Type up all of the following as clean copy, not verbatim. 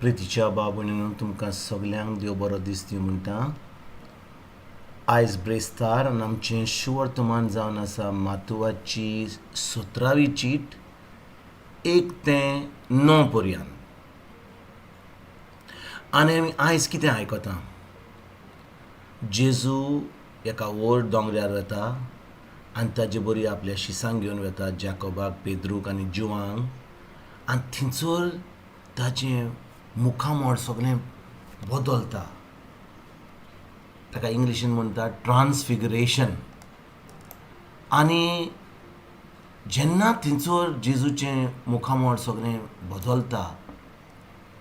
प्रितीच्या बाबून तुमकां सगल्यांक देव बरो दीस दिवं म्हणटा. आयज ब्रेस्तार आनी आमचें शुवर्तमान जावन आसा मातुवाची 17वी चीट 1 ते 9 पर्यंत. आनी आमी आयज कितें आयकता? जेजू एका व्हड दोंगऱ्यार वता आनी ताजे बरी आपल्या शिसांक घेवन वता, जॅकोबाक, पेद्रूक आनी जुवांक, आनी थिंचोर ताजें मुखामोड सगळें बदलता. ताका इंग्लिशीन म्हणटा ट्रान्सफिगरेशन. आनी जेन्ना थिंचोर जेजूचें मुखामोड सगळें बदलता,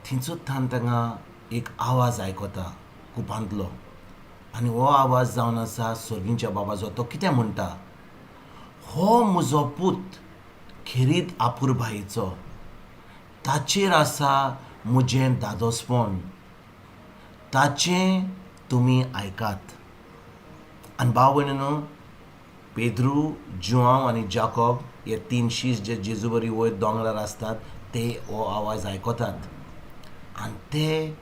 थिंचोर तांकां एक आवाज आयकता कुपांतलो. आनी हो आवाज जावन आसा सर्गींच्या बाबाचो. तो कितें म्हणटा? हो म्हजो पूत खेरीत आपुरबायेचो, ताचेर आसा म्हजें दादोसपण, ताचें तुमी आयकात. आनी भाव भयणीनो, पेद्रू, जुआंव आनी जाकोब हे 3 शीश जे जेजू बरी वयर दोंगरार आसतात, ते हो आवाज आयकतात. आनी ते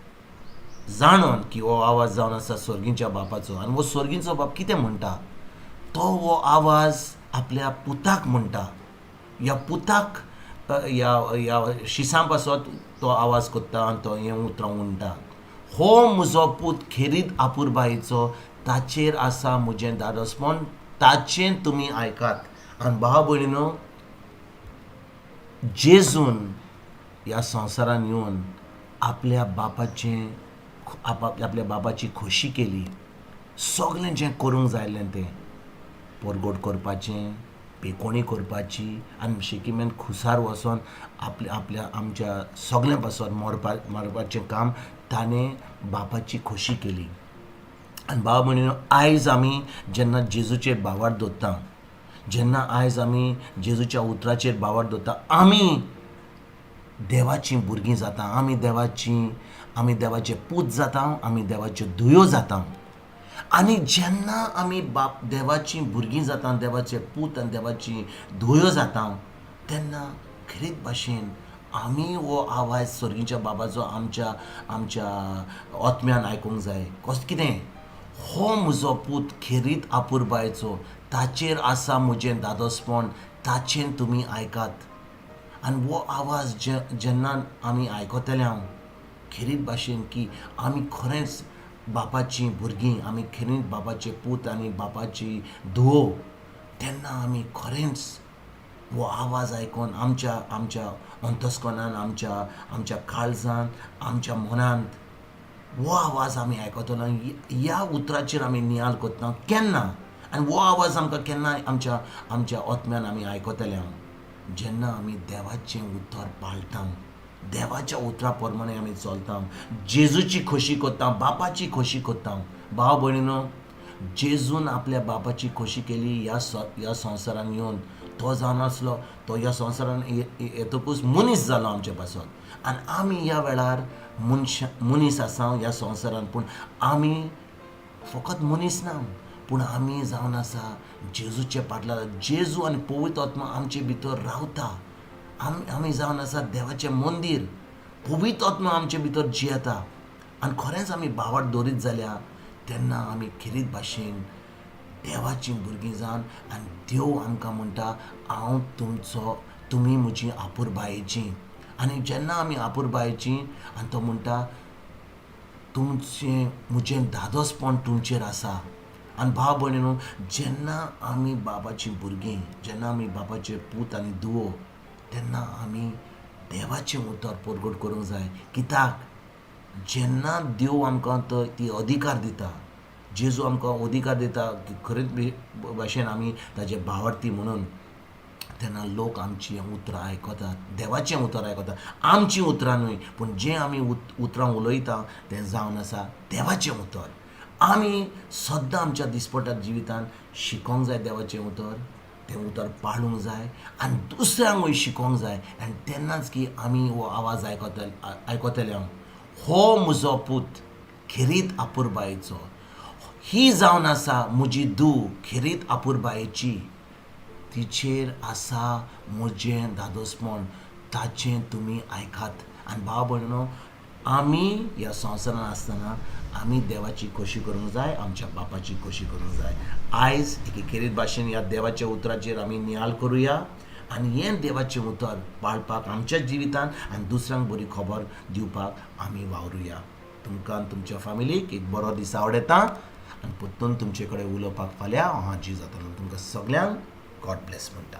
जाणून की हो आवाज जावन आसा स्वर्गींच्या बापाचो. आनी हो स्वर्गींचो बाप कितें म्हणटा? तो हो आवाज आपल्या पुताक म्हणटा. ह्या पुताक ह्या शिसां पासत तो आवाज कोत्ता आनी तो हें उतरां म्हणटा. हो म्हजो पूत खेरीत आपुरबायेचो, ताचेर आसा म्हजें दादोसपण, ताचें तुमी आयकात. आनी भाव भयणीनो, जेजून ह्या संवसारान येवन आपल्या बापाची खोशी केली. सगळें जें करूंक जायल्लें तें परगोड करपाचें, पेकोणी करपाची, आनी शिकिमेन खुसार वचोन आमच्या सगळें पासून मरपाचें काम ताणें बापाची खोशी केली. आनी भाव भयणीनो, आयज आमी जेन्ना जेजूचेर भावार्थ दवरता, जेन्ना आयज आमी जेजूच्या उतराचेर भावार्थ दवरता, आमी देवाचीं भुरगीं जाता. आमी देवाचे पूत जाता, आमी देवाच्यो धुयो जाता. आनी जेन्ना आमी देवाचीं भुरगीं जाता, देवाचे पूत आनी देवाची धुयो जाता, तेन्ना खरीत भाशेन आमी हो आवाज स्वर्गींच्या बाबाचो आमच्या आत्म्यान आयकूंक जाय. कितें? हो म्हजो पूत खेरीत आपुरबायेचो, ताचेर आसा म्हजें दादोसपण, ताचें तुमी आयकात. आनी हो आवाज जेन्ना आमी आयकतले खरीत भाशेन की आमी खरेंच बापाचीं भुरगीं, आमी खरेंच बापाचे पूत आनी बापाची धुवो, तेन्ना आमी खरेंच हो आवाज आयकून आमच्या अंतस्कनान, आमच्या काळजांत, आमच्या मनांत हो आवाज आमी आयकतलो. ह्या उतराचेर आमी नियाळ कोत्ता केन्ना? आनी हो आवाज आमकां केन्ना आमच्या आत्म्यान आमी आयकतले? जेन्ना आमी देवाचें उतर पाळटा, देवाच्या उतरा प्रमाणे आमी चलता, जेजूची खोशी कोत्ता, बापाची खोशी कोत्ता. भाव भयणीनो, जेजून आपल्या बापाची खोशी केली ह्या संवसारान येवन. तो जावन आसलो, तो ह्या संवसारान येतकूच मनीस जालो आमचे पासून. आनी आमी ह्या वेळार मनीस आसा ह्या संवसारान, पूण आमी फकत मनीस ना, पूण आमी जावन आसा जेजूचे पाटलार. जेजू आनी पवित्र आत्मा आमचे भितर रावता. आमी जावन आसा देवाचें मंदीर. पवित्र आत्मा आमचे भितर जियेता. आनी खरेंच आमी भावार्थ दवरीत जाल्यार तेन्ना आमी खरीत भाशेन देवाचीं भुरगीं जावन, आनी देव आमकां म्हणटा, हांव तुमी म्हजीं आपुरबायेचीं. आनी जेन्ना आमी आपुरबायेचीं, आनी तो म्हणटा म्हजें दादोसपण तुमचेर आसा. आनी भाव भयणीनो, जेन्ना आमी बाबाचीं भुरगीं, जेन्ना आमी बाबाचे पूत आनी धुवो, तेन्ना आमी देवाचें उतर परगट करूंक जाय. कित्याक? जेन्ना देव आमकां ती अधिकार दिता, जेजू आमकां अधिकार दिता की खरेंच भाशेन आमी ताजे भावार्थी म्हणून, तेन्ना लोक आमचीं उतरां आयकतात, देवाचें उतर आयकतात. आमचीं उतरां न्हय, पूण जें आमी उतरां उलयता तें जावन आसा देवाचें उतर. आमी सद्दां आमच्या दिसपट्या जिवितान शिकोवंक जाय देवाचें उतर, तें उतर पाळूंक जाय आनी दुसऱ्यांकूय शिकोवंक जाय. आनी तेन्नाच की आमी हो आवाज आयकतले. हो म्हजो पूत खेरीत आपुरबायेचो, ही जावन आसा म्हजी धूव खेरीत आपुरबायेची, तिचेर आसा म्हजें दादोसपण, ताचें तुमी आयकात. आनी भाव भयणीनो, आमी ह्या संवसारान आसतना आमी देवाची खोशी करूंक जाय, आमच्या बापाची खोशी करूंक जाय. आयज एकेकेरीत भाशेन ह्या देवाच्या उतराचेर आमी नियाळ करुया आनी हें देवाचें उतर पाळपाक आमच्या जिवितान आनी दुसऱ्यांक बरी खबर दिवपाक आमी वावरुया. तुमकां तुमच्या फॅमिलीक एक बरो दीस आवडेता आनी परतून तुमचे कडेन उलोवपाक फाल्यां हांव हाजीर जातलो. तुमकां सगळ्यांक गॉड ब्लेस म्हणटा.